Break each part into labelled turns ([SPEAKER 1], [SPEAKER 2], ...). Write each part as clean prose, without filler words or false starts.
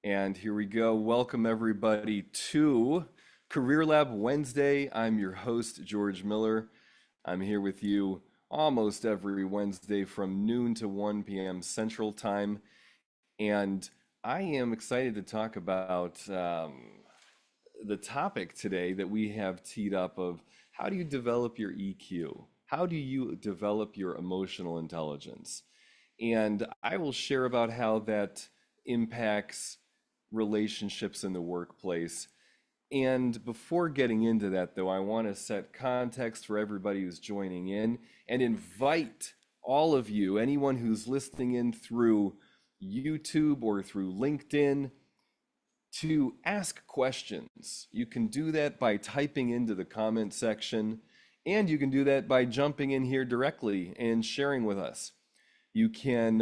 [SPEAKER 1] And here we go. Welcome, everybody, to Career Lab Wednesday. I'm your host, George Miller. I'm here with you almost every Wednesday from noon to 1 p.m. Central Time. And I am excited to talk about the topic today that we have teed up of how do you develop your EQ? How do you develop your emotional intelligence? And I will share about how that impacts relationships in the workplace. And before getting into that, though, I want to set context for everybody who's joining in and invite all of you, anyone who's listening in through YouTube or through LinkedIn, to ask questions. You can do that by typing into the comment section, and you can do that by jumping in here directly and sharing with us. You can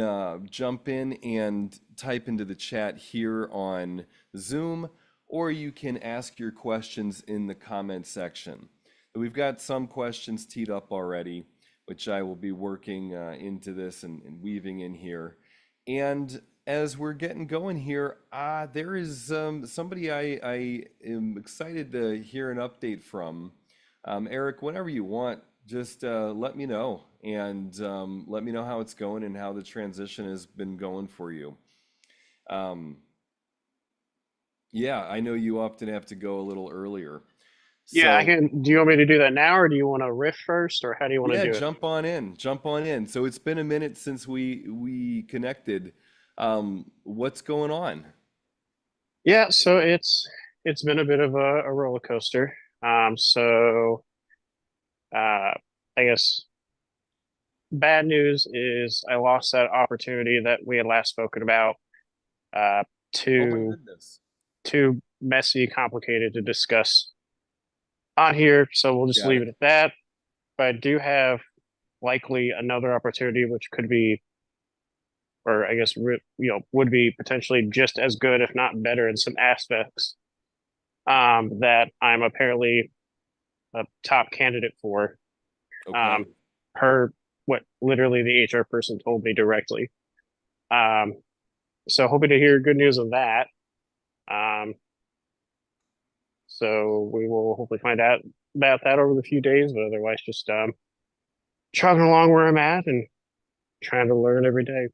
[SPEAKER 1] jump in and type into the chat here on Zoom, or you can ask your questions in the comment section. We've got some questions teed up already, which I will be working into this and weaving in here. And as we're getting going here, there is somebody I am excited to hear an update from. Eric, whenever you want, just let me know and let me know how it's going and how the transition has been going for you. Um, yeah, I know you often have to go a little earlier.
[SPEAKER 2] Yeah, I
[SPEAKER 1] So,
[SPEAKER 2] can. Do you want me to do that now, or do you want to riff first, or how do you want to
[SPEAKER 1] yeah,
[SPEAKER 2] do it?
[SPEAKER 1] jump on in. Jump on in. So it's been a minute since we connected. What's going on?
[SPEAKER 2] Yeah, so it's been a bit of a roller coaster. So uh, I guess bad news is I lost that opportunity that we had last spoken about. Uh,
[SPEAKER 1] Oh my
[SPEAKER 2] too
[SPEAKER 1] goodness.
[SPEAKER 2] too messy, complicated to discuss on here, so we'll just
[SPEAKER 1] Got
[SPEAKER 2] leave
[SPEAKER 1] it.
[SPEAKER 2] it at that. But I do have likely another opportunity, which could be, or I guess, would be potentially just as good, if not better, in some aspects. That I'm apparently a top candidate for.
[SPEAKER 1] Okay.
[SPEAKER 2] Um, per what literally the HR person told me directly. Um, so hoping to hear good news of that. Um, so we will hopefully find out about that over the few days, but otherwise just chugging along where I'm at and trying to learn every day.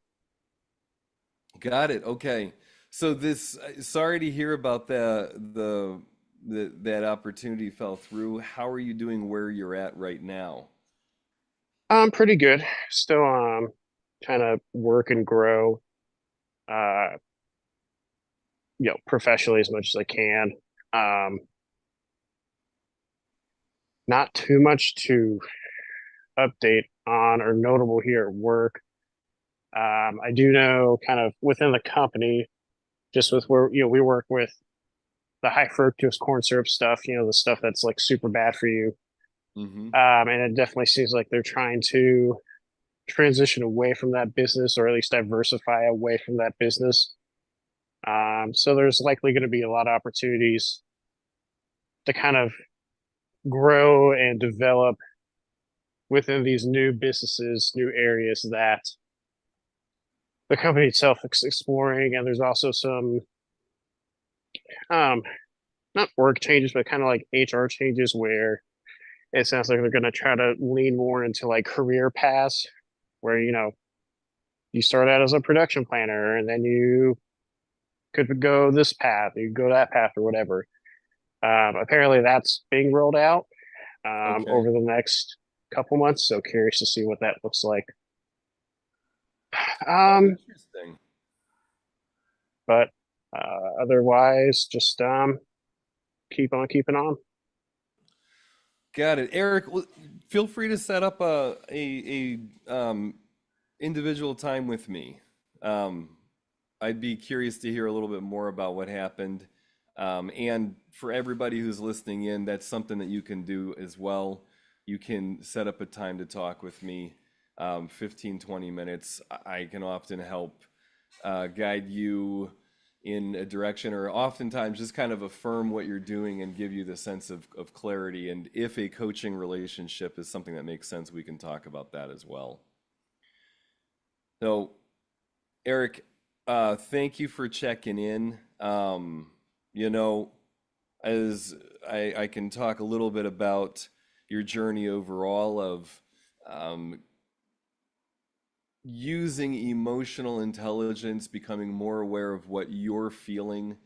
[SPEAKER 1] Got it. Okay. So this, sorry to hear about that opportunity fell through. How are you doing where you're at right now?
[SPEAKER 2] I'm pretty good. Still trying to work and grow uh professionally as much as I can. Um Not too much to update on or notable here at work. I do know kind of within the company, just with where we work with the high fructose corn syrup stuff, the stuff that's like super bad for you.
[SPEAKER 1] Mm-hmm.
[SPEAKER 2] And it definitely seems like they're trying to transition away from that business, or at least diversify away from that business. So there's likely going to be a lot of opportunities to kind of grow and develop within these new businesses, new areas that the company itself is exploring. And there's also some um, not work changes, but kind of like HR changes where it sounds like they're going to try to lean more into like career paths where, you start out as a production planner and then you could go this path, you go that path or whatever. Apparently that's being rolled out
[SPEAKER 1] Okay.
[SPEAKER 2] over the next couple months. So curious to see what that looks like.
[SPEAKER 1] Oh,
[SPEAKER 2] Um,
[SPEAKER 1] interesting.
[SPEAKER 2] but otherwise, just keep on keeping on.
[SPEAKER 1] Got it. Eric, feel free to set up a individual time with me. Um, I'd be curious to hear a little bit more about what happened. And for everybody who's listening in, that's something that you can do as well. You can set up a time to talk with me, 15, 20 minutes. I can often help guide you in a direction or oftentimes just kind of affirm what you're doing and give you the sense of clarity. And if a coaching relationship is something that makes sense, we can talk about that as well. So, Eric, thank you for checking in. Um, you know, as I can talk a little bit about your journey overall of um, using emotional intelligence, becoming more aware of what you're feeling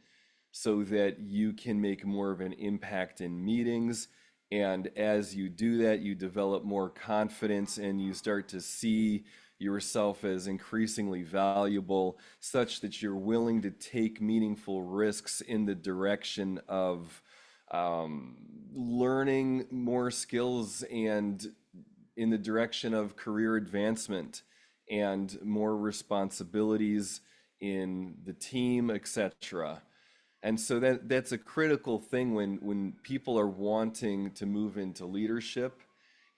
[SPEAKER 1] so that you can make more of an impact in meetings. And as you do that, you develop more confidence and you start to see yourself as increasingly valuable, such that you're willing to take meaningful risks in the direction of learning more skills and in the direction of career advancement and more responsibilities in the team, etc. And so that's a critical thing when people are wanting to move into leadership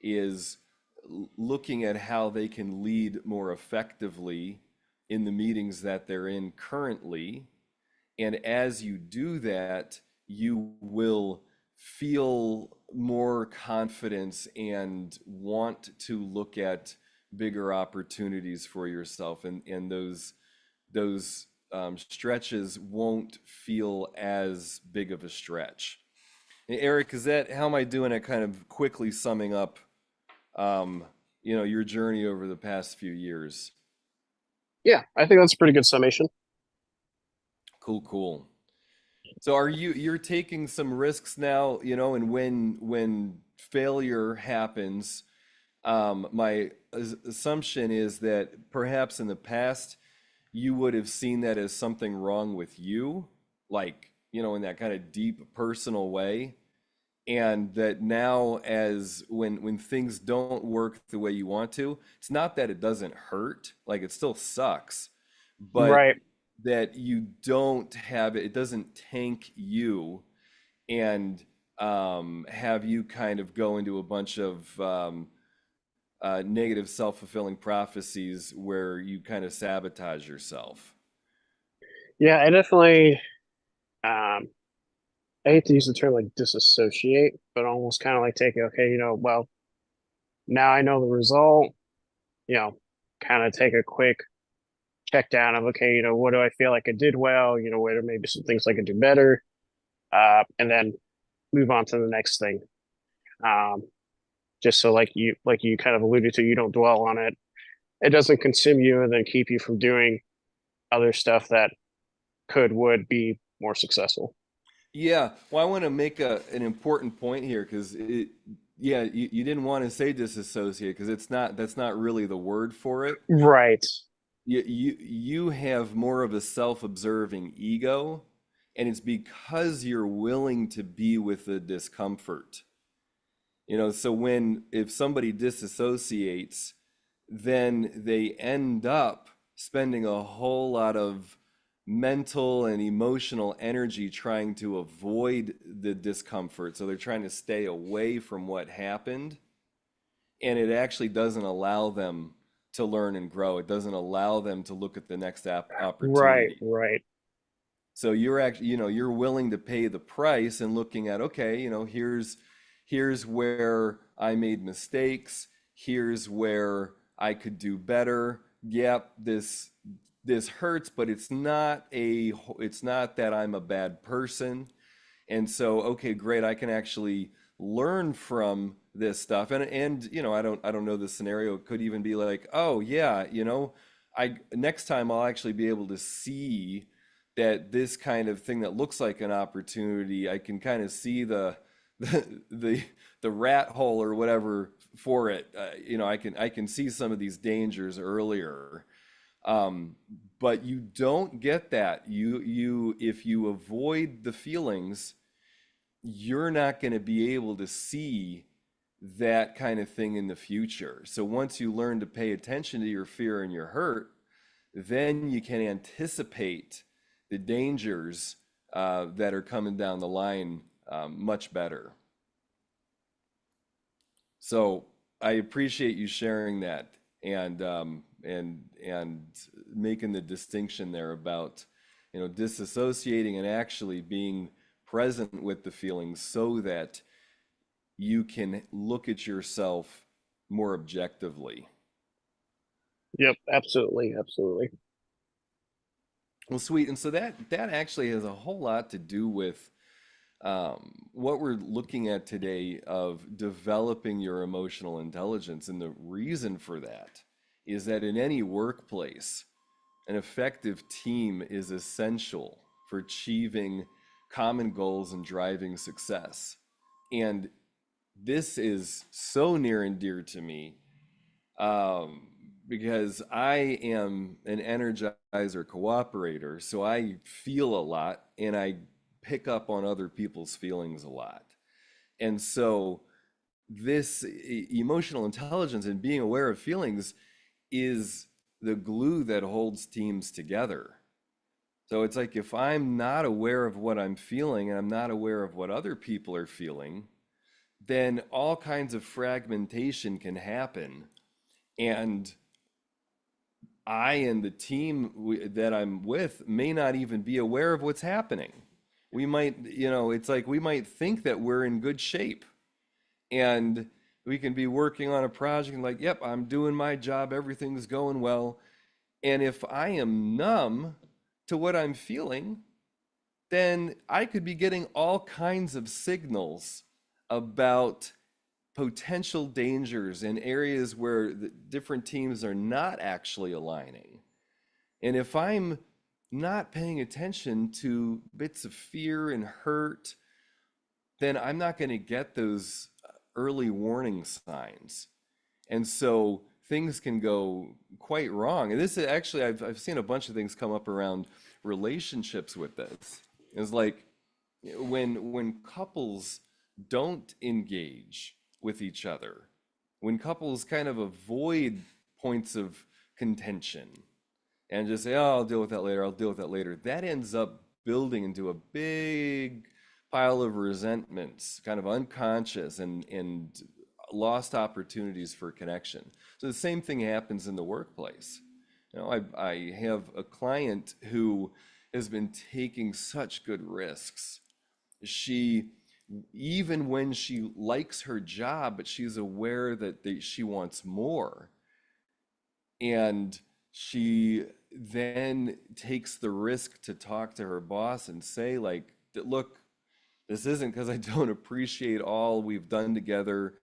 [SPEAKER 1] is looking at how they can lead more effectively in the meetings that they're in currently. And as you do that, you will feel more confidence and want to look at bigger opportunities for yourself. And those stretches won't feel as big of a stretch. And Eric, is that how am I doing at kind of quickly summing up, um, your journey over the past few years?
[SPEAKER 2] Yeah, I think that's a pretty good summation.
[SPEAKER 1] Cool, cool. So you're taking some risks now, and when failure happens, my assumption is that perhaps in the past you would have seen that as something wrong with you, like, in that kind of deep personal way. And that now as when things don't work the way you want to, it's not that it doesn't hurt, like it still sucks, but
[SPEAKER 2] Right.
[SPEAKER 1] that you don't have it, it doesn't tank you and have you kind of go into a bunch of negative self-fulfilling prophecies where you kind of sabotage yourself.
[SPEAKER 2] Yeah, I definitely I hate to use the term like disassociate, but almost kind of like take it, okay, well, now I know the result, you know, kind of take a quick check down of, okay, what do I feel like I did well? What are maybe some things I could do better? And then move on to the next thing. Um, just so like you kind of alluded to, you don't dwell on it. It doesn't consume you and then keep you from doing other stuff that would be more successful.
[SPEAKER 1] Yeah, well, I want to make an important point here because yeah, you didn't want to say disassociate because that's not really the word for it.
[SPEAKER 2] Right.
[SPEAKER 1] You have more of a self-observing ego, and it's because you're willing to be with the discomfort. So if somebody disassociates, then they end up spending a whole lot of mental and emotional energy trying to avoid the discomfort. So they're trying to stay away from what happened, and it actually doesn't allow them to learn and grow. It doesn't allow them to look at the next
[SPEAKER 2] Right.
[SPEAKER 1] opportunity.
[SPEAKER 2] Right.
[SPEAKER 1] So you're actually, you're willing to pay the price and looking at, okay, here's where I made mistakes. Here's where I could do better. Yep, this hurts, but it's not that I'm a bad person. And so, okay, great, I can actually learn from this stuff. And I don't know the scenario. It could even be like, oh yeah, I next time I'll actually be able to see that this kind of thing that looks like an opportunity, I can kind of see the the rat hole or whatever for it. I can see some of these dangers earlier. Um, but you don't get that. You if you avoid the feelings, you're not going to be able to see that kind of thing in the future. So once you learn to pay attention to your fear and your hurt, then you can anticipate the dangers that are coming down the line much better. So I appreciate you sharing that and making the distinction there about disassociating and actually being present with the feelings so that you can look at yourself more objectively.
[SPEAKER 2] Yep. Absolutely. Absolutely.
[SPEAKER 1] Well, sweet. And so that actually has a whole lot to do with what we're looking at today of developing your emotional intelligence. And the reason for that is that in any workplace, an effective team is essential for achieving common goals and driving success. And this is so near and dear to me um, because I am an energizer cooperator. So I feel a lot and I pick up on other people's feelings a lot. And so this emotional intelligence and being aware of feelings is the glue that holds teams together. So it's like if I'm not aware of what I'm feeling and I'm not aware of what other people are feeling, then all kinds of fragmentation can happen. And I and the team that I'm with may not even be aware of what's happening. We might, it's like we might think that we're in good shape and we can be working on a project and like, yep, I'm doing my job, everything's going well. And if I am numb to what I'm feeling, then I could be getting all kinds of signals about potential dangers in areas where the different teams are not actually aligning. And if I'm not paying attention to bits of fear and hurt, then I'm not going to get those early warning signs. And so things can go quite wrong. And this is actually, I've seen a bunch of things come up around relationships with this. It's like when couples don't engage with each other, when couples kind of avoid points of contention and just say, oh, I'll deal with that later, I'll deal with that later, that ends up building into a big pile of resentments, kind of unconscious and lost opportunities for connection. So the same thing happens in the workplace. I have a client who has been taking such good risks. She, even when she likes her job, but she's aware that she wants more. And she then takes the risk to talk to her boss and say, like, look, this isn't because I don't appreciate all we've done together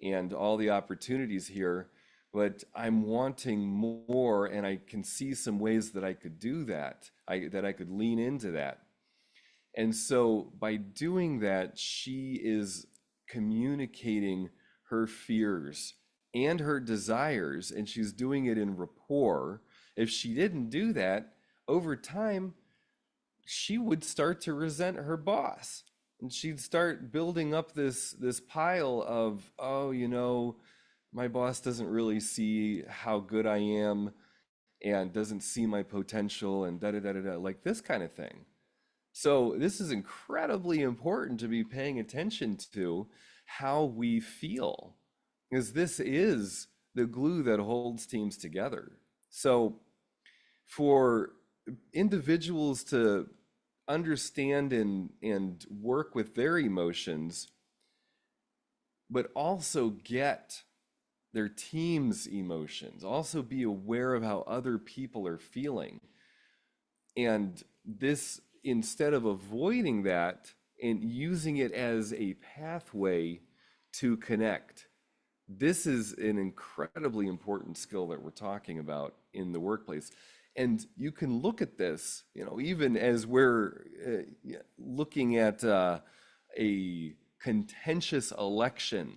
[SPEAKER 1] and all the opportunities here, but I'm wanting more, and I can see some ways that I could do that, that I could lean into that. And so by doing that, she is communicating her fears and her desires, and she's doing it in rapport. If she didn't do that, over time, she would start to resent her boss. And she'd start building up this pile of, oh, my boss doesn't really see how good I am and doesn't see my potential and da da da da da, like this kind of thing. So this is incredibly important to be paying attention to how we feel, because this is the glue that holds teams together. So for individuals to understand and work with their emotions, but also get their team's emotions, also be aware of how other people are feeling. And this, instead of avoiding that and using it as a pathway to connect, this is an incredibly important skill that we're talking about in the workplace. And you can look at this, even as we're looking at a contentious election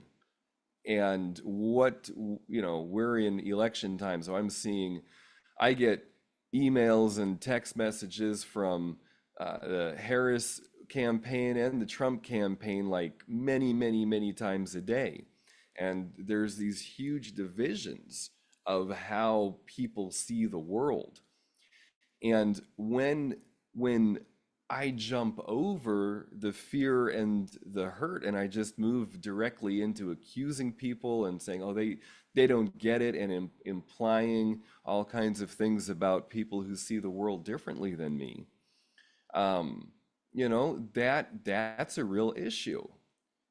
[SPEAKER 1] and what, we're in election time. So I get emails and text messages from the Harris campaign and the Trump campaign like many, many, many times a day. And there's these huge divisions of how people see the world. And when I jump over the fear and the hurt and I just move directly into accusing people and saying, oh, they don't get it, and implying all kinds of things about people who see the world differently than me, that's a real issue.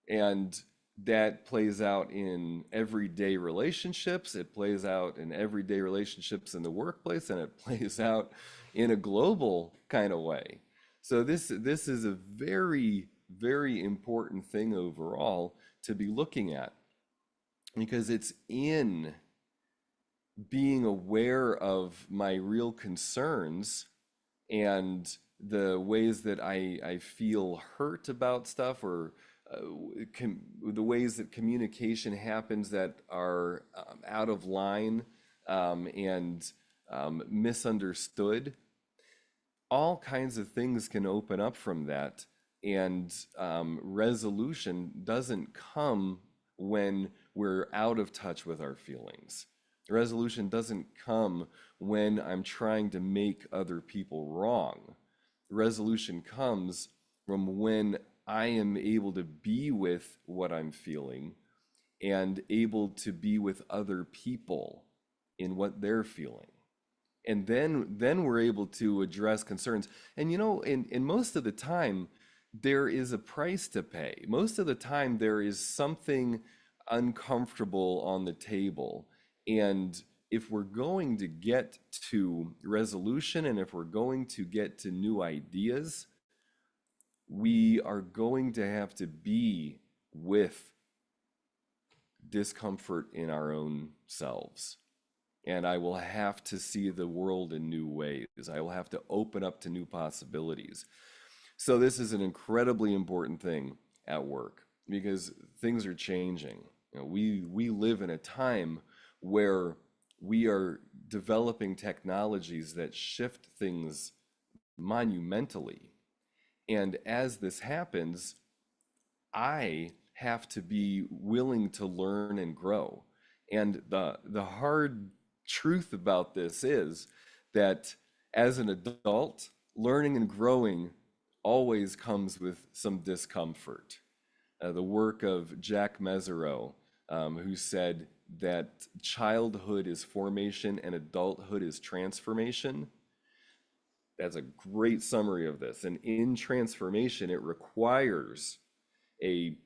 [SPEAKER 1] And that plays out in everyday relationships. It plays out in everyday relationships in the workplace, and it plays out in a global kind of way. So this is a very, very important thing overall to be looking at, because it's in being aware of my real concerns and the ways that I feel hurt about stuff, or the ways that communication happens that are out of line, and misunderstood. All kinds of things can open up from that. And resolution doesn't come when we're out of touch with our feelings. Resolution doesn't come when I'm trying to make other people wrong. Resolution comes from when I am able to be with what I'm feeling and able to be with other people in what they're feeling. And then we're able to address concerns. And in most of the time, there is a price to pay. Most of the time, there is something uncomfortable on the table. And if we're going to get to resolution, and if we're going to get to new ideas, we are going to have to be with discomfort in our own selves. And I will have to see the world in new ways. I will have to open up to new possibilities. So this is an incredibly important thing at work, because things are changing. We live in a time where we are developing technologies that shift things monumentally. And as this happens, I have to be willing to learn and grow. And the hard truth about this is that as an adult, learning and growing always comes with some discomfort. The work of Jack Mesereau, who said that childhood is formation and adulthood is transformation. That's a great summary of this. And in transformation, it requires a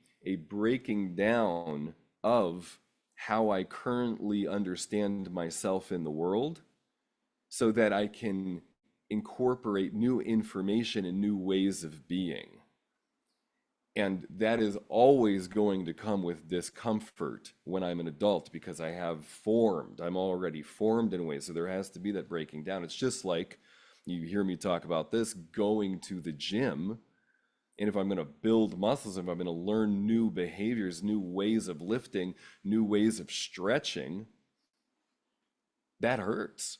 [SPEAKER 1] breaking down of how I currently understand myself in the world, so that I can incorporate new information and new ways of being. And that is always going to come with discomfort when I'm an adult, because I'm already formed in ways. So there has to be that breaking down. It's just like, you hear me talk about this, going to the gym. And if I'm going to build muscles, if I'm going to learn new behaviors, new ways of lifting, new ways of stretching, that hurts.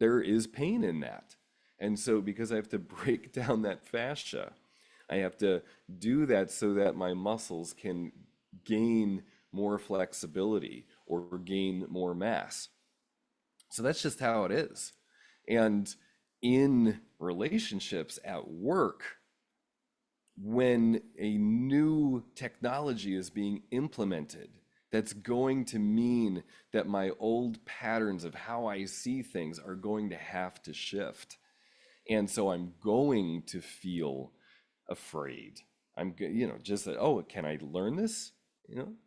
[SPEAKER 1] There is pain in that. And so, because I have to break down that fascia, I have to do that so that my muscles can gain more flexibility or gain more mass. So that's just how it is. And in relationships at work, when a new technology is being implemented, that's going to mean that my old patterns of how I see things are going to have to shift. And so I'm going to feel afraid. Just that, oh, can I learn this?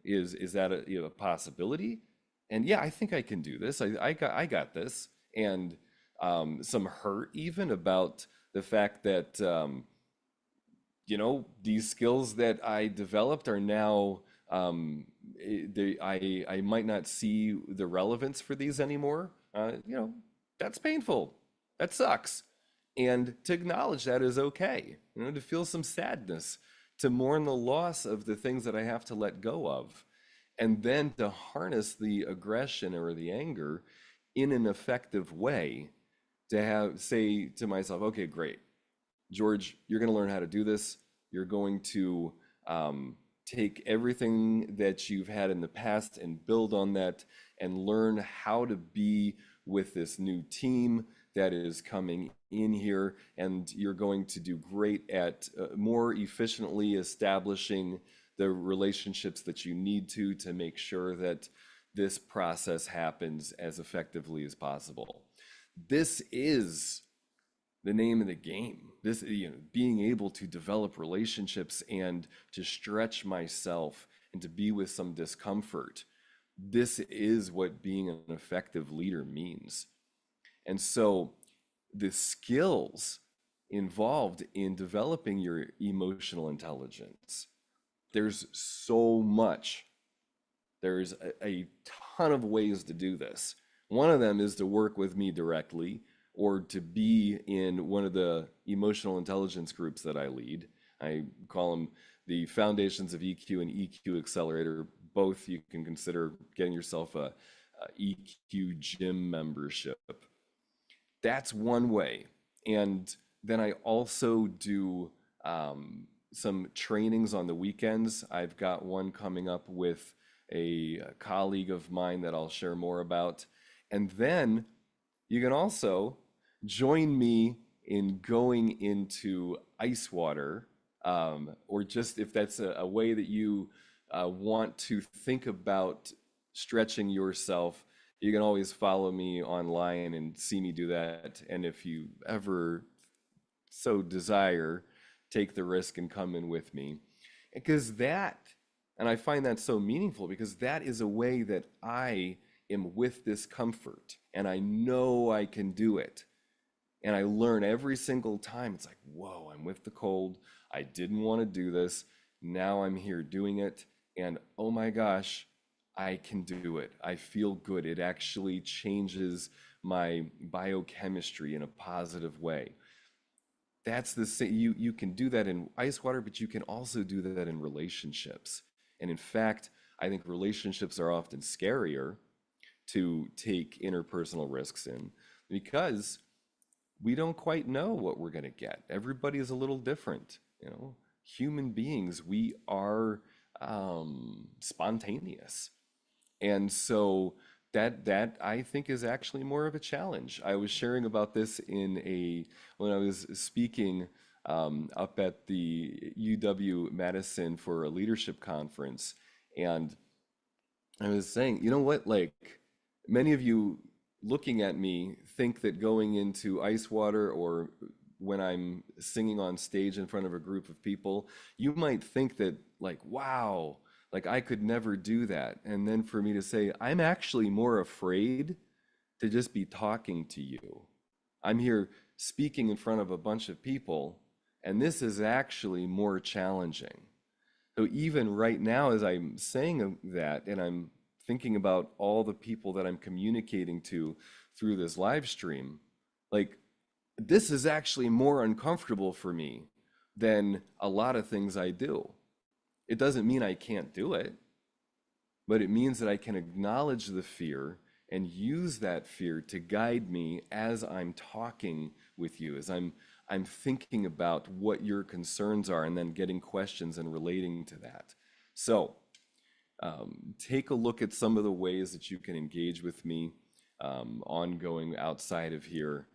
[SPEAKER 1] Is that a possibility? And yeah, I think I can do this. I got this. And some hurt even about the fact that these skills that I developed are now, I might not see the relevance for these anymore. That's painful. That sucks. And to acknowledge that is okay. To feel some sadness, to mourn the loss of the things that I have to let go of, and then to harness the aggression or the anger in an effective way, to say to myself, okay, great. George, you're going to learn how to do this. You're going to take everything that you've had in the past and build on that, and learn how to be with this new team that is coming in here. And you're going to do great at more efficiently establishing the relationships that you need to make sure that this process happens as effectively as possible. This is the name of the game. This, being able to develop relationships and to stretch myself and to be with some discomfort. This is what being an effective leader means. And so the skills involved in developing your emotional intelligence. There's so much. There's a ton of ways to do this. One of them is to work with me directly or to be in one of the emotional intelligence groups that I lead. I call them the Foundations of EQ and EQ Accelerator. Both you can consider getting yourself a EQ gym membership. That's one way. And then I also do some trainings on the weekends. I've got one coming up with a colleague of mine that I'll share more about. And then you can also join me in going into ice water, or just if that's a way that you want to think about stretching yourself, you can always follow me online and see me do that. And if you ever so desire, take the risk and come in with me. Because that, and I find that so meaningful because that is a way that I am with discomfort and I know I can do it. And I learn every single time. It's like, whoa, I'm with the cold. I didn't want to do this. Now I'm here doing it. And oh my gosh, I can do it. I feel good. It actually changes my biochemistry in a positive way. That's the same. You can do that in ice water, but you can also do that in relationships. And in fact, I think relationships are often scarier to take interpersonal risks in because we don't quite know what we're going to get. Everybody is a little different, you know. Human beings, we are spontaneous, and so that I think is actually more of a challenge. I was sharing about this when I was speaking up at the UW Madison for a leadership conference, and I was saying, you know what, like many of you looking at me think that going into ice water or when I'm singing on stage in front of a group of people, you might think that, like, wow, like I could never do that. And then for me to say, I'm actually more afraid to just be talking to you. I'm here speaking in front of a bunch of people, and this is actually more challenging. So even right now, as I'm saying that, and I'm thinking about all the people that I'm communicating to through this live stream, like this is actually more uncomfortable for me than a lot of things I do. It doesn't mean I can't do it, but it means that I can acknowledge the fear and use that fear to guide me as I'm talking with you, as I'm thinking about what your concerns are and then getting questions and relating to that. So take a look at some of the ways that you can engage with me ongoing outside of here.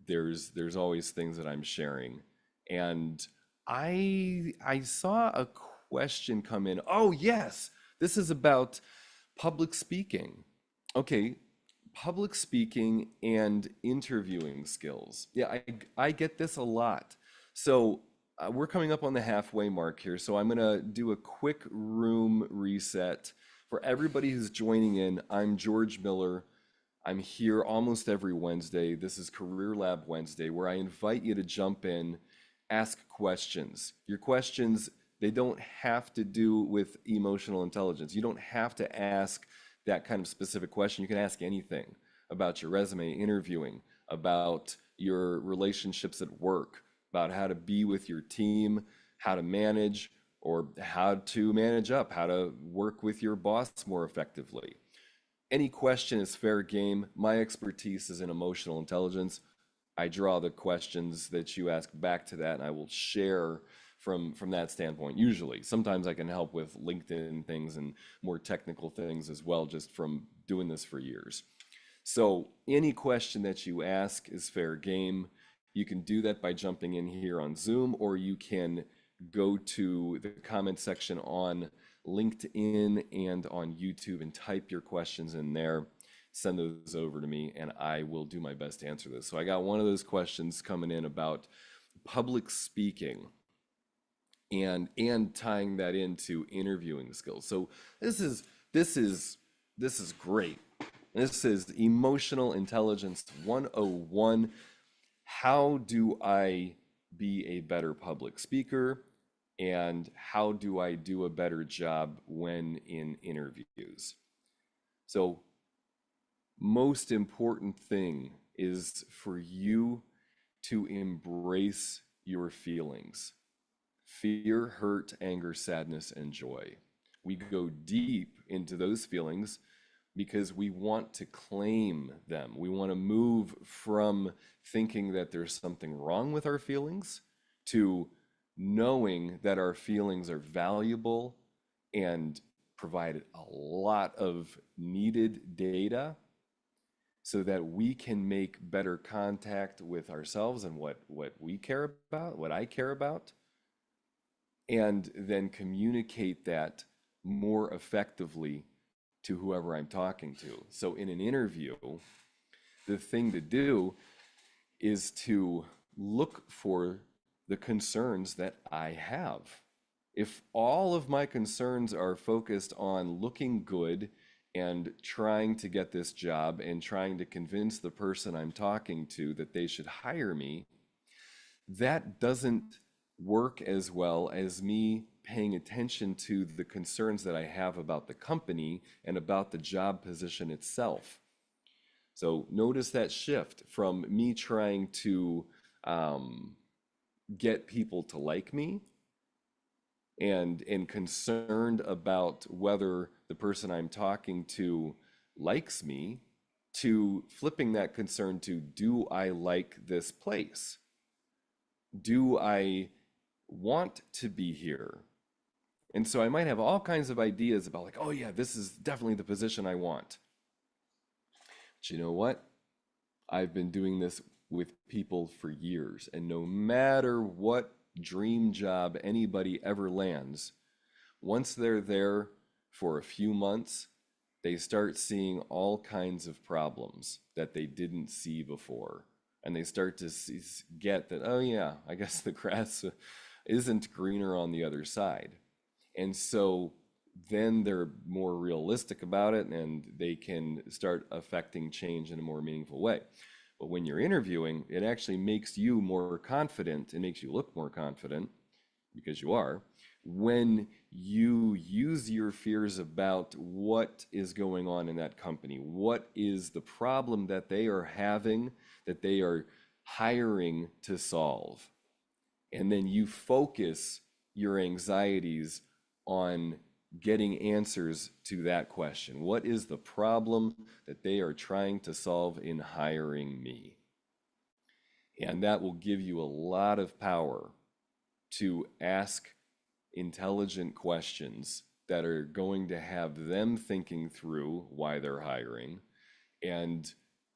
[SPEAKER 1] There's always things that I'm sharing. And I saw a question come in. Oh, yes, this is about public speaking. Okay, public speaking and interviewing skills. Yeah, I get this a lot. So we're coming up on the halfway mark here. So I'm gonna do a quick room reset. For everybody who's joining in, I'm George Miller. I'm here almost every Wednesday. This is Career Lab Wednesday, where I invite you to jump in, ask questions. Your questions, they don't have to do with emotional intelligence. You don't have to ask that kind of specific question. You can ask anything about your resume, interviewing, about your relationships at work, about how to be with your team, how to manage, or how to manage up, how to work with your boss more effectively. Any question is fair game. My expertise is in emotional intelligence. I draw the questions that you ask back to that, and I will share from that standpoint. Usually, sometimes I can help with LinkedIn things and more technical things as well, just from doing this for years. So any question that you ask is fair game. You can do that by jumping in here on Zoom, or you can go to the comment section on LinkedIn and on YouTube and type your questions in there. Send those over to me and I will do my best to answer this. So I got one of those questions coming in about public speaking and tying that into interviewing skills. So this is great. This is Emotional Intelligence 101. how do I be a better public speaker? And how do I do a better job when in interviews? So, most important thing is for you to embrace your feelings: fear, hurt, anger, sadness, and joy. We go deep into those feelings because we want to claim them. We want to move from thinking that there's something wrong with our feelings to knowing that our feelings are valuable and provide a lot of needed data so that we can make better contact with ourselves and what we care about, what I care about, and then communicate that more effectively to whoever I'm talking to. So in an interview, the thing to do is to look for the concerns that I have. If all of my concerns are focused on looking good and trying to get this job and trying to convince the person I'm talking to that they should hire me, that doesn't work as well as me paying attention to the concerns that I have about the company and about the job position itself. So notice that shift from me trying to get people to like me and concerned about whether the person I'm talking to likes me, to flipping that concern to, do I like this place? Do I want to be here? And so I might have all kinds of ideas about, like, oh yeah, this is definitely the position I want. But you know what? I've been doing this with people for years, and no matter what dream job anybody ever lands, once they're there for a few months, they start seeing all kinds of problems that they didn't see before. And they start to get that, oh yeah, I guess the grass isn't greener on the other side. And so then they're more realistic about it and they can start affecting change in a more meaningful way. But when you're interviewing, it actually makes you more confident. It makes you look more confident, because you are, when you use your fears about what is going on in that company. What is the problem that they are having, that they are hiring to solve? And then you focus your anxieties on getting answers to that question. What is the problem that they are trying to solve in hiring me? And that will give you a lot of power to ask intelligent questions that are going to have them thinking through why they're hiring and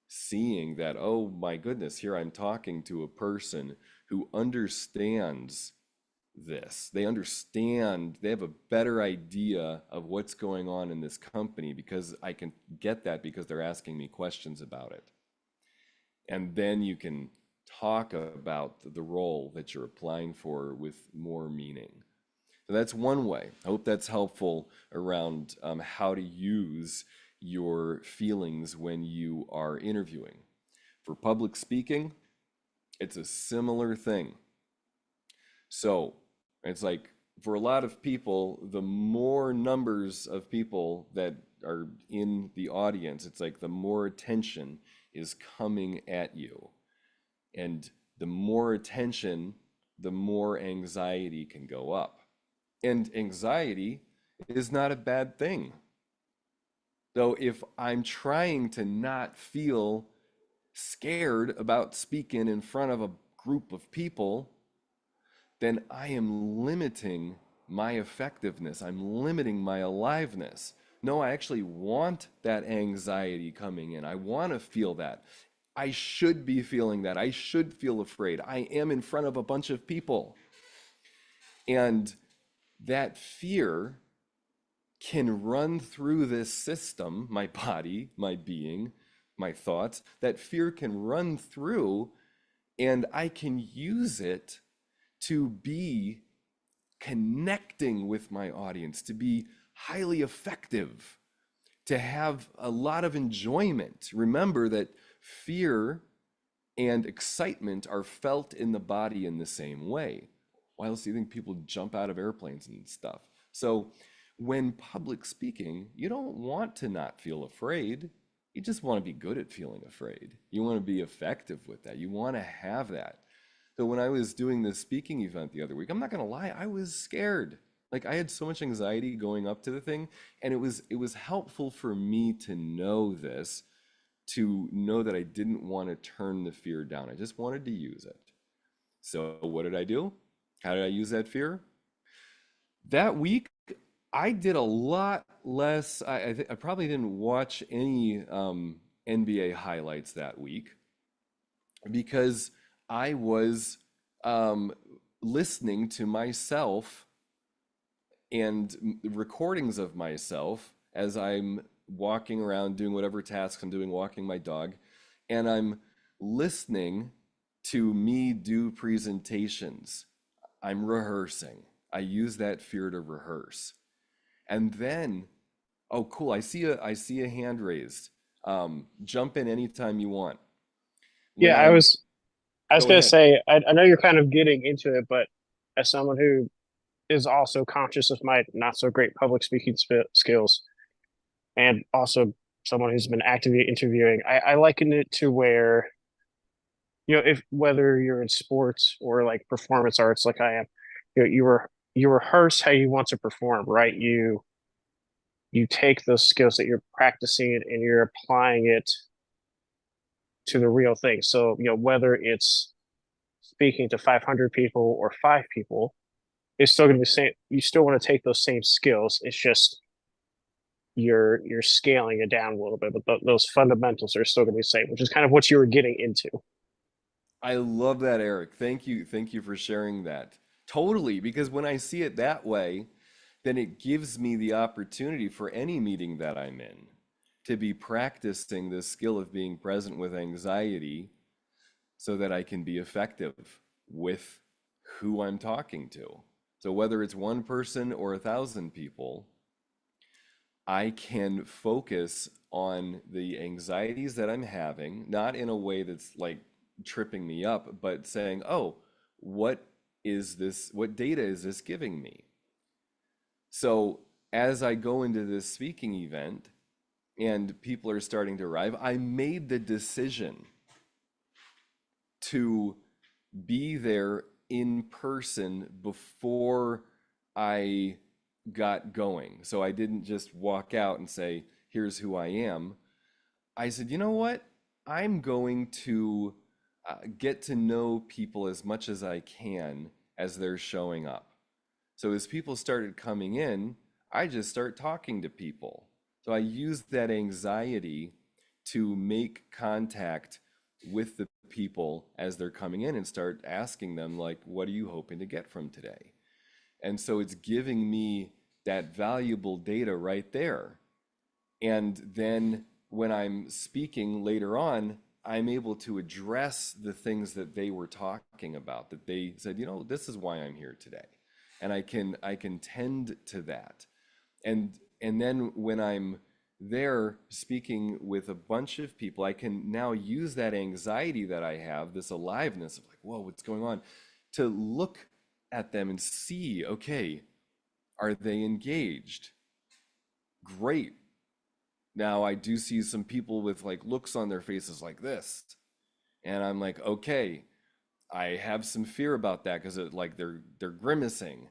[SPEAKER 1] seeing that, oh my goodness, here I'm talking to a person who understands this. They understand, they have a better idea of what's going on in this company, because I can get that because they're asking me questions about it. And then you can talk about the role that you're applying for with more meaning. So that's one way. I hope that's helpful around how to use your feelings when you are interviewing. For public speaking, it's a similar thing. So it's like, for a lot of people, the more numbers of people that are in the audience, it's like the more attention is coming at you. And the more attention, the more anxiety can go up. And anxiety is not a bad thing. Though if I'm trying to not feel scared about speaking in front of a group of people, then I am limiting my effectiveness. I'm limiting my aliveness. No, I actually want that anxiety coming in. I want to feel that. I should be feeling that. I should feel afraid. I am in front of a bunch of people. And that fear can run through this system, my body, my being, my thoughts. That fear can run through, and I can use it to be connecting with my audience, to be highly effective, to have a lot of enjoyment. Remember that fear and excitement are felt in the body in the same way. Why else do you think people jump out of airplanes and stuff? So when public speaking, you don't want to not feel afraid. You just want to be good at feeling afraid. You want to be effective with that. You want to have that. So when I was doing this speaking event the other week, I'm not going to lie, I was scared. Like I had so much anxiety going up to the thing, and it was helpful for me to know this, to know that I didn't want to turn the fear down. I just wanted to use it. So what did I do? How did I use that fear? That week, I did a lot less. I probably didn't watch any NBA highlights that week because I was um, listening to myself and recordings of myself as I'm walking around doing whatever tasks I'm doing, walking my dog, and I'm listening to me do presentations. I'm rehearsing. I use that fear to rehearse. And then, oh, cool, I see a hand raised. Jump in anytime you want. When
[SPEAKER 2] Yeah, I
[SPEAKER 1] I'm,
[SPEAKER 2] was I was
[SPEAKER 1] go
[SPEAKER 2] gonna
[SPEAKER 1] ahead.
[SPEAKER 2] say I know you're kind of getting into it, but as someone who is also conscious of my not so great public speaking skills, and also someone who's been actively interviewing, I liken it to where, if whether you're in sports or like performance arts, like I am, you rehearse how you want to perform, right? You take those skills that you're practicing and you're applying it to the real thing. So, whether it's speaking to 500 people or five people, it's still going to be the same. You still want to take those same skills. It's just you're scaling it down a little bit, but those fundamentals are still going to be the same, which is kind of what you were getting into.
[SPEAKER 1] I love that, Eric. Thank you. Thank you for sharing that. Totally, because when I see it that way, then it gives me the opportunity for any meeting that I'm in to be practicing the skill of being present with anxiety so that I can be effective with who I'm talking to. So whether it's one person or 1,000 people, I can focus on the anxieties that I'm having, not in a way that's like tripping me up, but saying, oh, what is this? What data is this giving me? So as I go into this speaking event and people are starting to arrive, I made the decision to be there in person before I got going. So I didn't just walk out and say, here's who I am. I said, you know what? I'm going to get to know people as much as I can as they're showing up. So as people started coming in, I just start talking to people. So I used that anxiety to make contact with the people as they're coming in and start asking them like, what are you hoping to get from today? And so it's giving me that valuable data right there. And then when I'm speaking later on, I'm able to address the things that they were talking about, that they said, this is why I'm here today. And I can tend to that. And then when I'm there speaking with a bunch of people, I can now use that anxiety that I have, this aliveness of like, whoa, what's going on, to look at them and see, okay, are they engaged? Great. Now I do see some people with like looks on their faces like this. And I'm like, okay, I have some fear about that because like they're grimacing.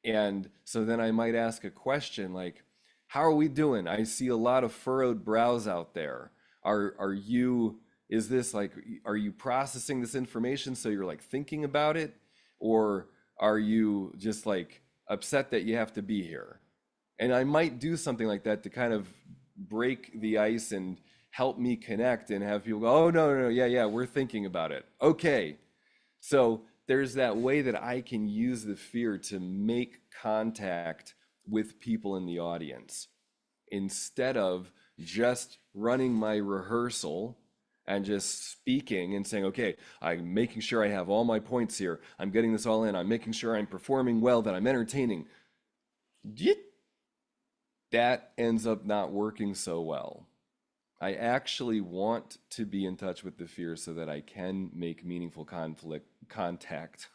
[SPEAKER 1] And so then I might ask a question like, how are we doing? I see a lot of furrowed brows out there. Are you, is this like, are you processing this information so you're like thinking about it? Or are you just like upset that you have to be here? And I might do something like that to kind of break the ice and help me connect and have people go, oh, no, no, no, yeah, yeah, we're thinking about it. Okay. So there's that way that I can use the fear to make contact with people in the audience instead of just running my rehearsal and just speaking and saying, okay, I'm making sure I have all my points here. I'm getting this all in. I'm making sure I'm performing well, that I'm entertaining. That ends up not working so well. I actually want to be in touch with the fear so that I can make meaningful conflict contact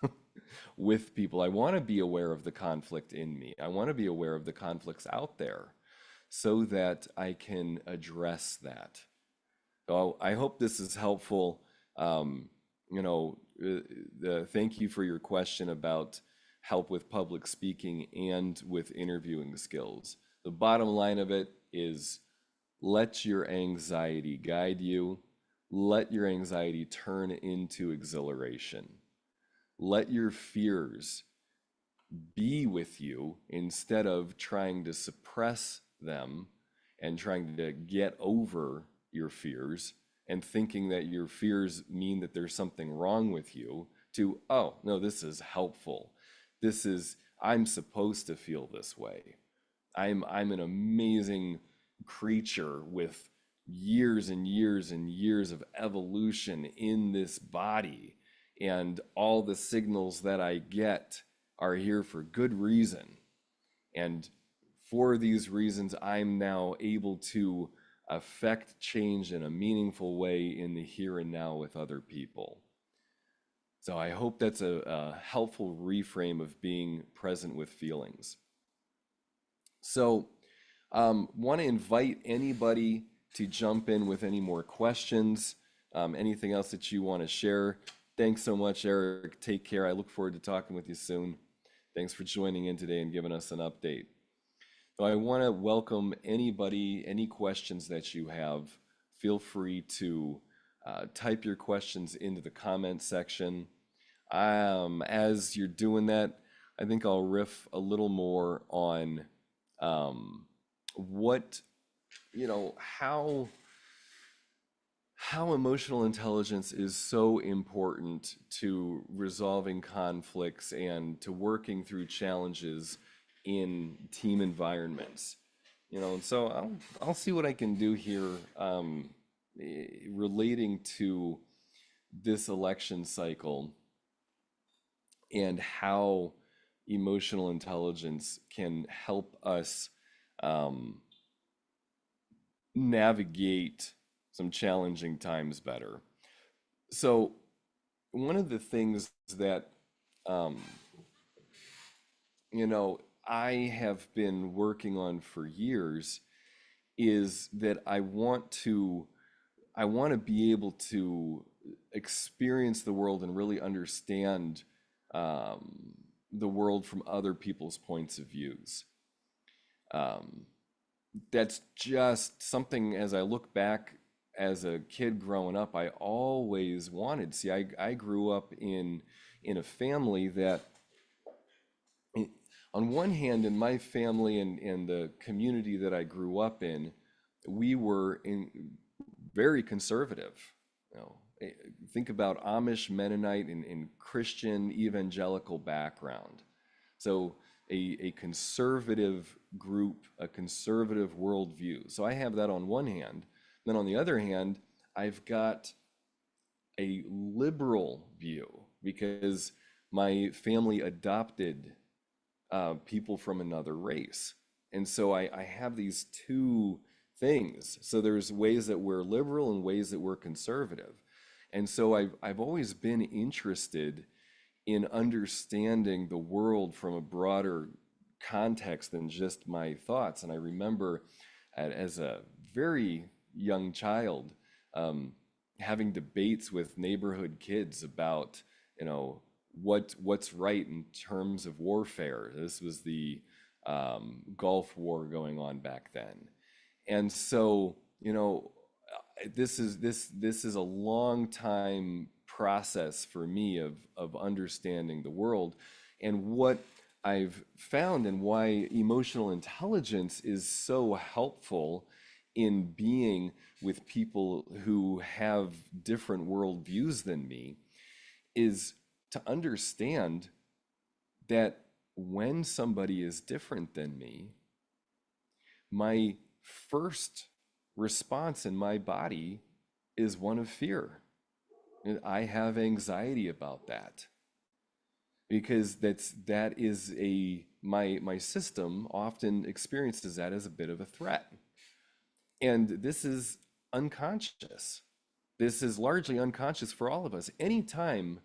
[SPEAKER 1] with people. I want to be aware of the conflict in me. I want to be aware of the conflicts out there so that I can address that. So I hope this is helpful. Um, thank you for your question about help with public speaking and with interviewing skills. The bottom line of it is let your anxiety guide you. Let your anxiety turn into exhilaration. Let your fears be with you instead of trying to suppress them and trying to get over your fears and thinking that your fears mean that there's something wrong with you to, oh, no, this is helpful. This is, I'm supposed to feel this way. I'm an amazing creature with years and years and years of evolution in this body, and all the signals that I get are here for good reason. And for these reasons, I'm now able to affect change in a meaningful way in the here and now with other people. So I hope that's a helpful reframe of being present with feelings. So, want to invite anybody to jump in with any more questions, anything else that you want to share. Thanks so much, Eric. Take care. I look forward to talking with you soon. Thanks for joining in today and giving us an update. So I want to welcome anybody, any questions that you have. Feel free to type your questions into the comment section. As you're doing that, I think I'll riff a little more on what, how emotional intelligence is so important to resolving conflicts and to working through challenges in team environments. And so I'll see what I can do here, relating to this election cycle and how emotional intelligence can help us navigate some challenging times better. So one of the things that um, I have been working on for years is that I want to be able to experience the world and really understand the world from other people's points of views. Um, that's just something, as I look back as a kid growing up, I always wanted. See, I grew up in a family that, on one hand, in my family and the community that I grew up in, we were very conservative. You know, think about Amish, Mennonite, and Christian evangelical background. So a conservative group, a conservative worldview. So I have that on one hand. Then on the other hand, I've got a liberal view because my family adopted people from another race. And so I have these two things. So there's ways that we're liberal and ways that we're conservative. And so I've always been interested in understanding the world from a broader context than just my thoughts. And I remember as a very young child, having debates with neighborhood kids about, what's right in terms of warfare. This was the Gulf War going on back then. And so, this is a long time process for me of understanding the world. And what I've found and why emotional intelligence is so helpful in being with people who have different worldviews than me is to understand that when somebody is different than me, my first response in my body is one of fear. And I have anxiety about that because that is my system often experiences that as a bit of a threat. And this is unconscious. This is largely unconscious for all of us. Anytime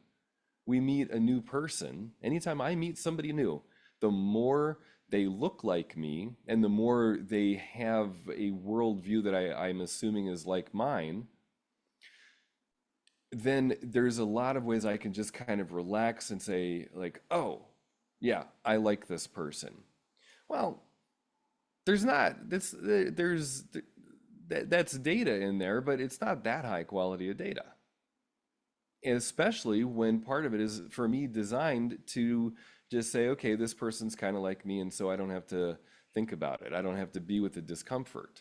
[SPEAKER 1] we meet a new person, anytime I meet somebody new, the more they look like me and the more they have a worldview that I'm assuming is like mine, then there's a lot of ways I can just kind of relax and say, like, oh, yeah, I like this person. Well, there's not, that's data in there, but it's not that high quality of data. And especially when part of it is for me designed to just say, okay, this person's kind of like me, and so I don't have to think about it. I don't have to be with the discomfort.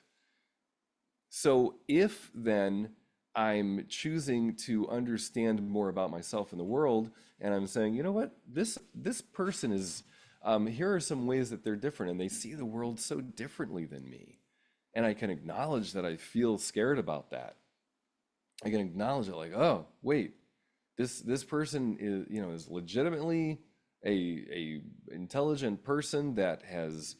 [SPEAKER 1] So if then I'm choosing to understand more about myself and the world, and I'm saying, you know what, this person is, here are some ways that they're different, and they see the world so differently than me, and I can acknowledge that I feel scared about that. I can acknowledge it, like, oh, wait, this person is, is legitimately a intelligent person that has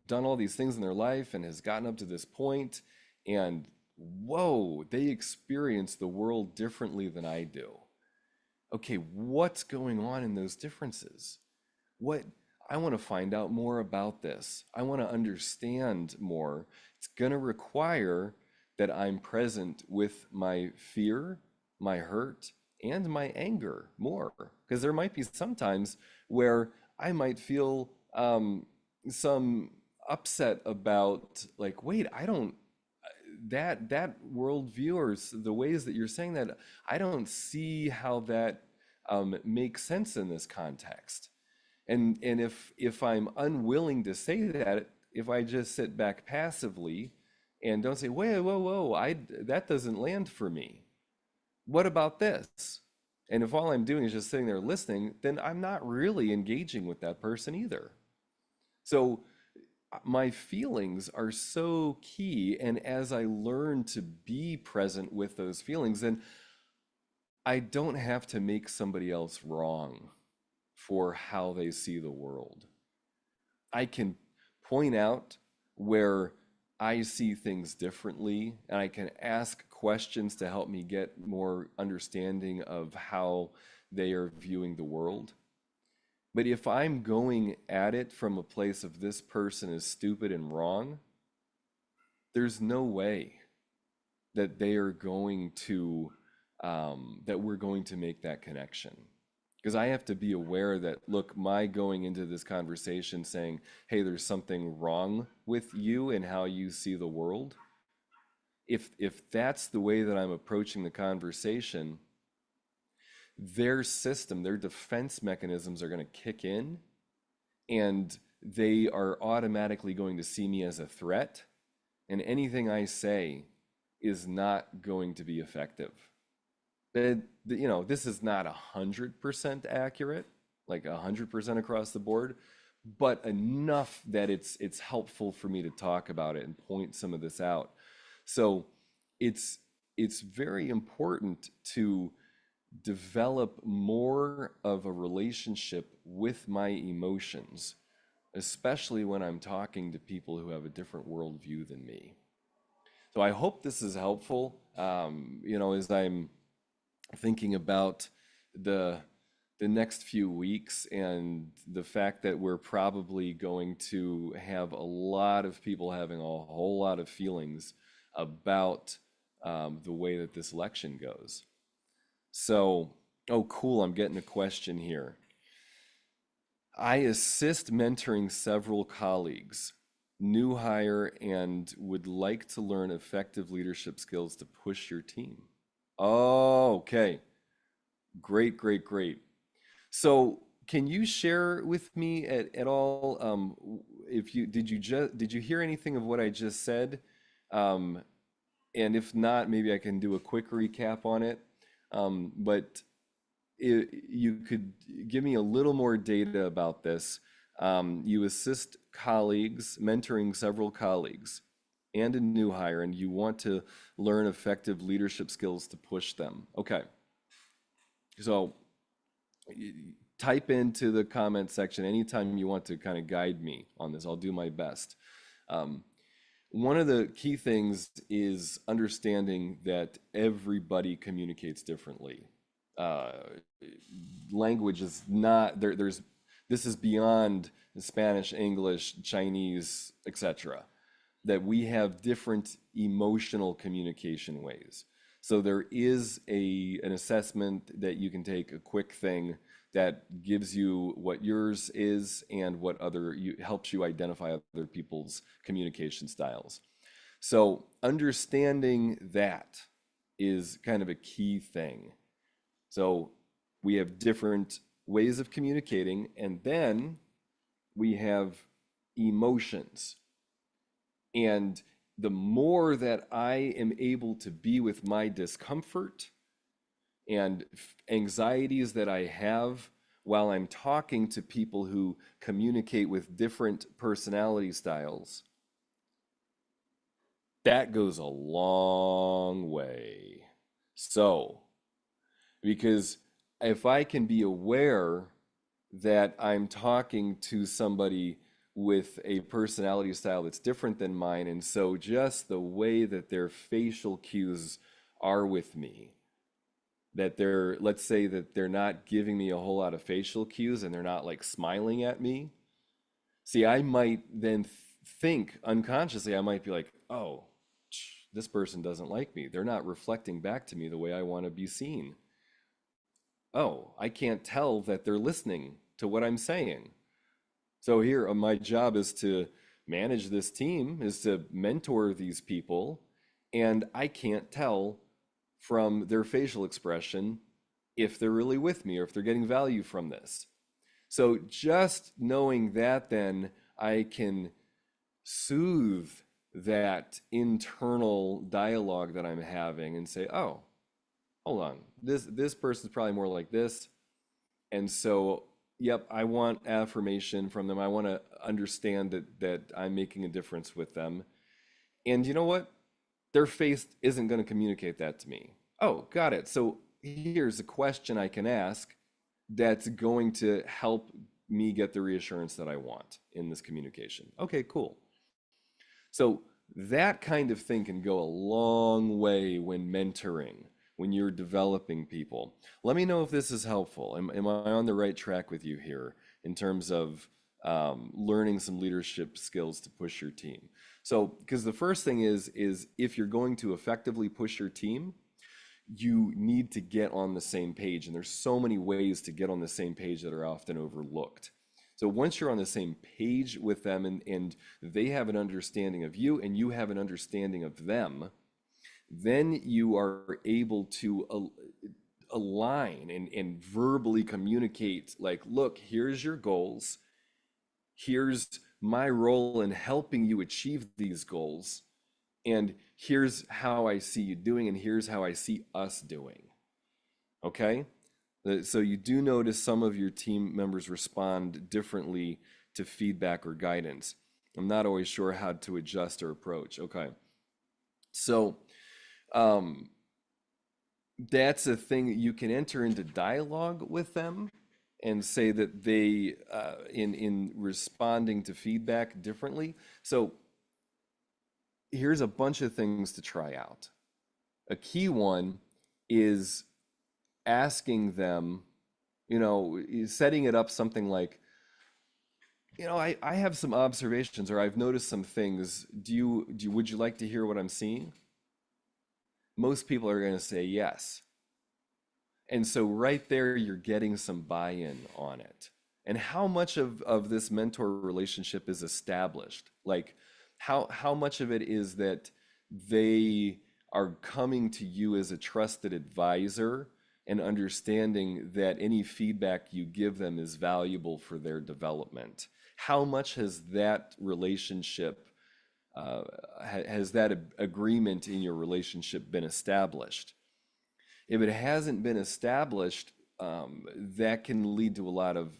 [SPEAKER 1] done all these things in their life and has gotten up to this point, and whoa, they experience the world differently than I do. Okay, what's going on in those differences? What I want to find out more about this. I want to understand more. It's going to require that I'm present with my fear, my hurt, and my anger more. Because there might be some times where I might feel some upset about, like, wait, I don't, that worldview or the ways that you're saying that, I don't see how that makes sense in this context. And if I'm unwilling to say that, if I just sit back passively and don't say, wait, whoa, whoa, that doesn't land for me. What about this? And if all I'm doing is just sitting there listening, then I'm not really engaging with that person either. So my feelings are so key. And as I learn to be present with those feelings, then I don't have to make somebody else wrong for how they see the world. I can point out where I see things differently, and I can ask questions to help me get more understanding of how they are viewing the world. But if I'm going at it from a place of this person is stupid and wrong, there's no way that they are going to, that we're going to make that connection. Because I have to be aware that, look, my going into this conversation saying, hey, there's something wrong with you and how you see the world. If that's the way that I'm approaching the conversation, their system, their defense mechanisms are going to kick in, and they are automatically going to see me as a threat. And anything I say is not going to be effective. This is not 100% accurate, like 100% across the board, but enough that it's helpful for me to talk about it and point some of this out. So it's very important to develop more of a relationship with my emotions, especially when I'm talking to people who have a different worldview than me. So I hope this is helpful. As I'm thinking about the next few weeks and the fact that we're probably going to have a lot of people having a whole lot of feelings about the way that this election goes. So, oh, cool, I'm getting a question here. I assist mentoring several colleagues, new hire, and would like to learn effective leadership skills to push your team. Oh, okay. Great, great, great. So can you share with me at all, if you did you hear anything of what I just said? Um, and if not, maybe I can do a quick recap on it. But you could give me a little more data about this. You assist colleagues, mentoring several colleagues, and a new hire, and you want to learn effective leadership skills to push them. Okay. So type into the comment section anytime you want to kind of guide me on this. I'll do my best. Um, one of the key things is understanding that everybody communicates differently. Uh, Language is not there. This is beyond Spanish, English, Chinese, etc. That we have different emotional communication ways. So there is an assessment that you can take, a quick thing that gives you what yours is and what helps you identify other people's communication styles. So understanding that is kind of a key thing. So we have different ways of communicating, and then we have emotions. And the more that I am able to be with my discomfort and anxieties that I have while I'm talking to people who communicate with different personality styles, that goes a long way. So, because if I can be aware that I'm talking to somebody with a personality style that's different than mine, and so just the way that their facial cues are with me, that let's say that they're not giving me a whole lot of facial cues and they're not like smiling at me. See, I might then think unconsciously, I might be like, oh, this person doesn't like me. They're not reflecting back to me the way I want to be seen. Oh, I can't tell that they're listening to what I'm saying. So here, my job is to manage this team, is to mentor these people, and I can't tell from their facial expression if they're really with me or if they're getting value from this. So just knowing that, then I can soothe that internal dialogue that I'm having and say, oh, hold on, this person's probably more like this. And so, yep, I want affirmation from them. I want to understand that I'm making a difference with them. And you know what? Their face isn't going to communicate that to me. Oh, got it. So here's a question I can ask that's going to help me get the reassurance that I want in this communication. Okay, cool. So that kind of thing can go a long way when mentoring, when you're developing people. Let me know if this is helpful. Am I on the right track with you here in terms of learning some leadership skills to push your team? So, because the first thing is if you're going to effectively push your team, you need to get on the same page. And there's so many ways to get on the same page that are often overlooked. So once you're on the same page with them and they have an understanding of you and you have an understanding of them, then you are able to align and verbally communicate like, look, here's your goals. Here's my role in helping you achieve these goals. And here's how I see you doing, and here's how I see us doing. Okay? So you do notice some of your team members respond differently to feedback or guidance. I'm not always sure how to adjust or approach. Okay. So that's a thing that you can enter into dialogue with them and say that they in responding to feedback differently. So here's a bunch of things to try out. A key one is asking them, setting it up something like, I have some observations or I've noticed some things. Would you like to hear what I'm seeing? Most people are going to say yes. And so right there, you're getting some buy-in on it. And how much of this mentor relationship is established? Like how much of it is that they are coming to you as a trusted advisor and understanding that any feedback you give them is valuable for their development? How much has that relationship, has that agreement in your relationship been established? If it hasn't been established, that can lead to a lot of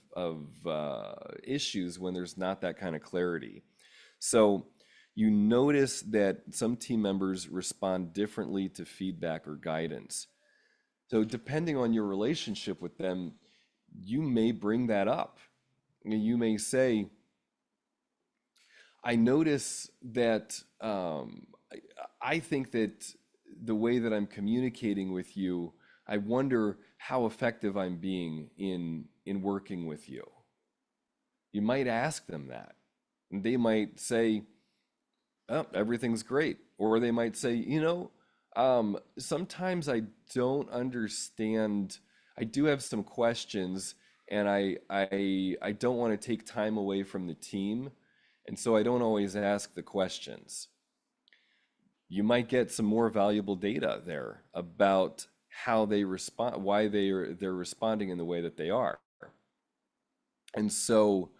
[SPEAKER 1] issues when there's not that kind of clarity. So you notice that some team members respond differently to feedback or guidance. So depending on your relationship with them, you may bring that up. You may say, I notice that I, I think that the way that I'm communicating with you, I wonder how effective I'm being in working with you. You might ask them that, and they might say, "Oh, everything's great," or they might say, sometimes I don't understand. I do have some questions, and I don't want to take time away from the team, and so I don't always ask the questions. You might get some more valuable data there about how they respond, why they're responding in the way that they are. And so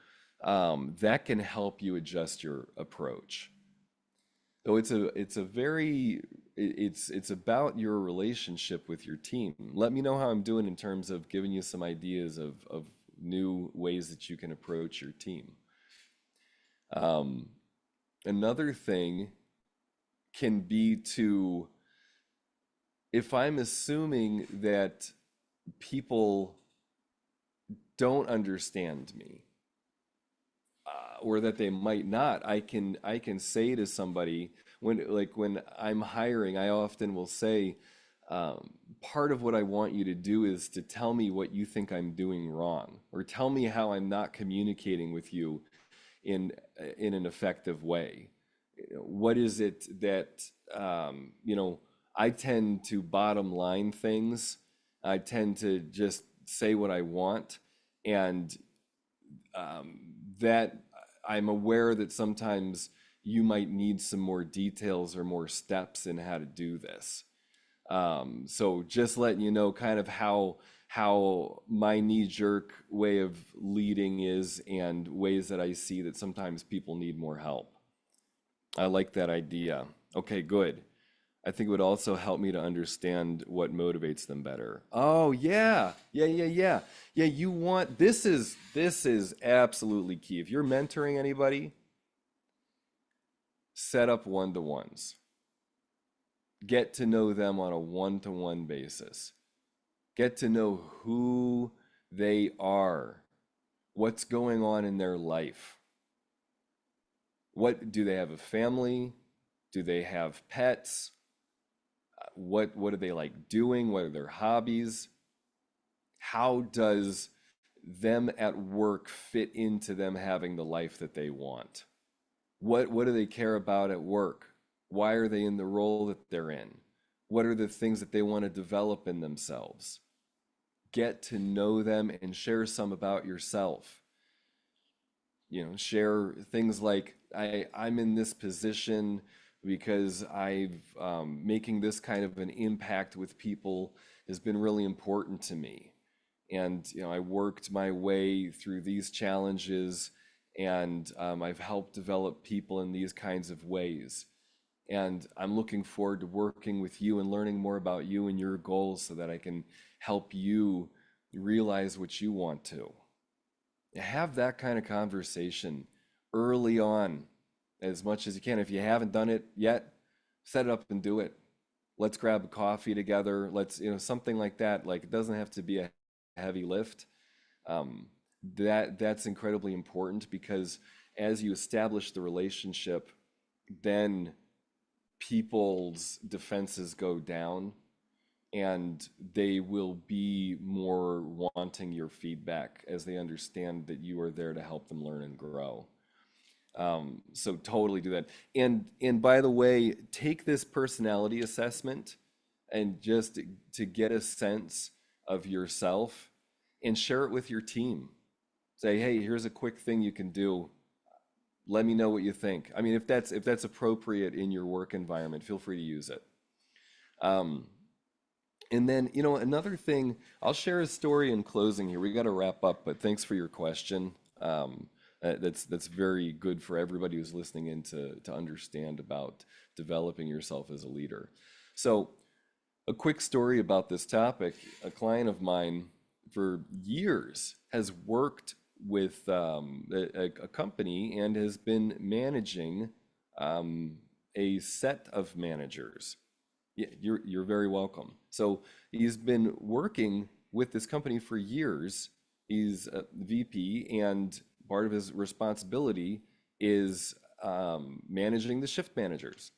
[SPEAKER 1] that can help you adjust your approach. So it's a very it's about your relationship with your team. Let me know how I'm doing in terms of giving you some ideas of new ways that you can approach your team. Um, Another thing can be to, if I'm assuming that people don't understand me, or that they might not, I can say to somebody, when I'm hiring, I often will say, part of what I want you to do is to tell me what you think I'm doing wrong, or tell me how I'm not communicating with you in an effective way. What is it that I tend to bottom line things. I tend to just say what I want, and that I'm aware that sometimes you might need some more details or more steps in how to do this. So just letting you know kind of how my knee-jerk way of leading is, and ways that I see that sometimes people need more help. I like that idea. Okay, good. I think it would also help me to understand what motivates them better. Oh yeah, yeah. Yeah, you want this is absolutely key. If you're mentoring anybody, set up one-to-ones. Get to know them on a one-to-one basis. Get to know who they are, what's going on in their life. What do they have, a family? Do they have pets? What do they like doing? What are their hobbies? How does them at work fit into them having the life that they want? What do they care about at work? Why are they in the role that they're in? What are the things that they want to develop in themselves? Get to know them and share some about yourself. Share things like, I'm in this position because I've making this kind of an impact with people has been really important to me. And I worked my way through these challenges, and I've helped develop people in these kinds of ways. And I'm looking forward to working with you and learning more about you and your goals so that I can help you realize what you want to. Have that kind of conversation early on as much as you can. If you haven't done it yet, set it up and do it. Let's grab a coffee together. Let's, something like that. Like, it doesn't have to be a heavy lift. Um, that's incredibly important, because as you establish the relationship, then people's defenses go down, and they will be more wanting your feedback as they understand that you are there to help them learn and grow. So totally do that. And by the way, take this personality assessment, and just to get a sense of yourself, and share it with your team. Say, hey, here's a quick thing you can do. Let me know what you think. I mean, if that's appropriate in your work environment, feel free to use it. Um, and then, another thing, I'll share a story in closing here. We got to wrap up, but thanks for your question. That's very good for everybody who's listening in to understand about developing yourself as a leader. So, a quick story about this topic. A client of mine for years has worked with a company, and has been managing a set of managers. Yeah, you're very welcome. So he's been working with this company for years. He's a VP, and part of his responsibility is managing the shift managers.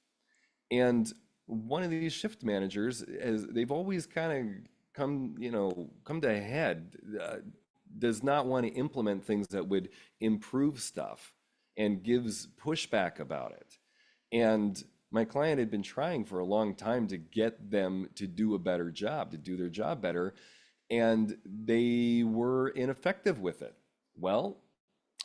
[SPEAKER 1] And one of these shift managers, as they've always kind of come to a head, does not want to implement things that would improve stuff and gives pushback about it. And my client had been trying for a long time to get them to do a better job, to do their job better, and they were ineffective with it. Well,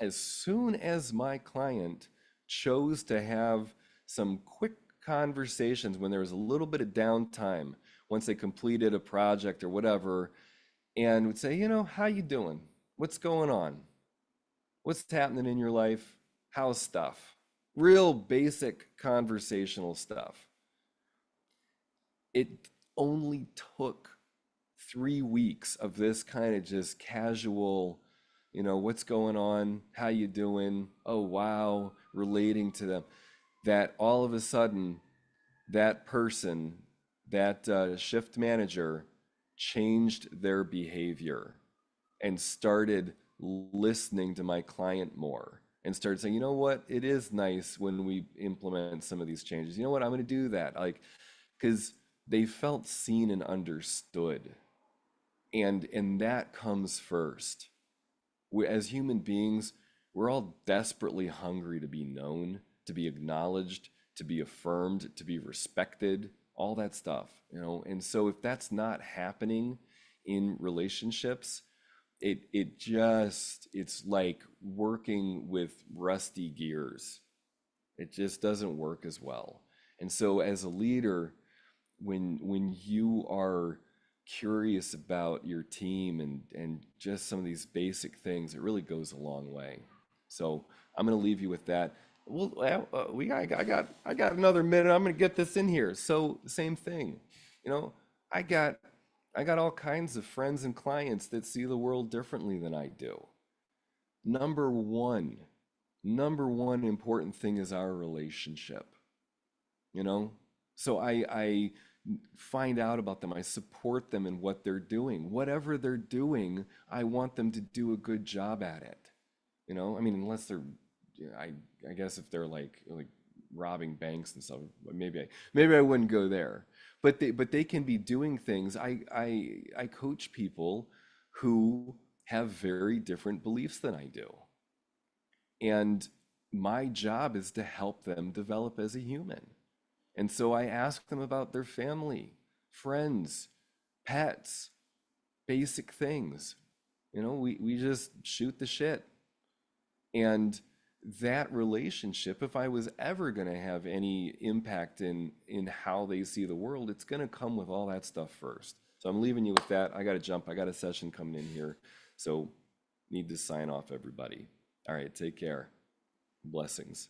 [SPEAKER 1] as soon as my client chose to have some quick conversations when there was a little bit of downtime, once they completed a project or whatever, and would say, how you doing? What's going on? What's happening in your life? How's stuff? Real basic conversational stuff. It only took 3 weeks of this kind of just casual, what's going on? How you doing? Oh, wow, relating to them. That all of a sudden, that person, that shift manager changed their behavior and started listening to my client more and started saying, you know what, it is nice when we implement some of these changes. You know what, I'm going to do that. Like, because they felt seen and understood. And that comes first. As human beings, we're all desperately hungry to be known, to be acknowledged, to be affirmed, to be respected, all that stuff, And so if that's not happening in relationships, it's like working with rusty gears. It just doesn't work as well. And so as a leader, when you are curious about your team and just some of these basic things, it really goes a long way. So I'm going to leave you with that. Well, I got another minute. I'm going to get this in here. So same thing, you know, I got I got all kinds of friends and clients that see the world differently than I do. Number one, number one important thing is our relationship, you know? So I find out about them. I support them in what they're doing. Whatever they're doing, I want them to do a good job at it. I mean, unless they're, yeah, I guess if they're like robbing banks and stuff, maybe I wouldn't go there. But they can be doing things. I coach people who have very different beliefs than I do. And my job is to help them develop as a human. And so I ask them about their family, friends, pets, basic things. We just shoot the shit. And that relationship, if I was ever going to have any impact in how they see the world, it's going to come with all that stuff first. So I'm leaving you with that. I got to jump. I got a session coming in here. So need to sign off, everybody. All right, take care. Blessings.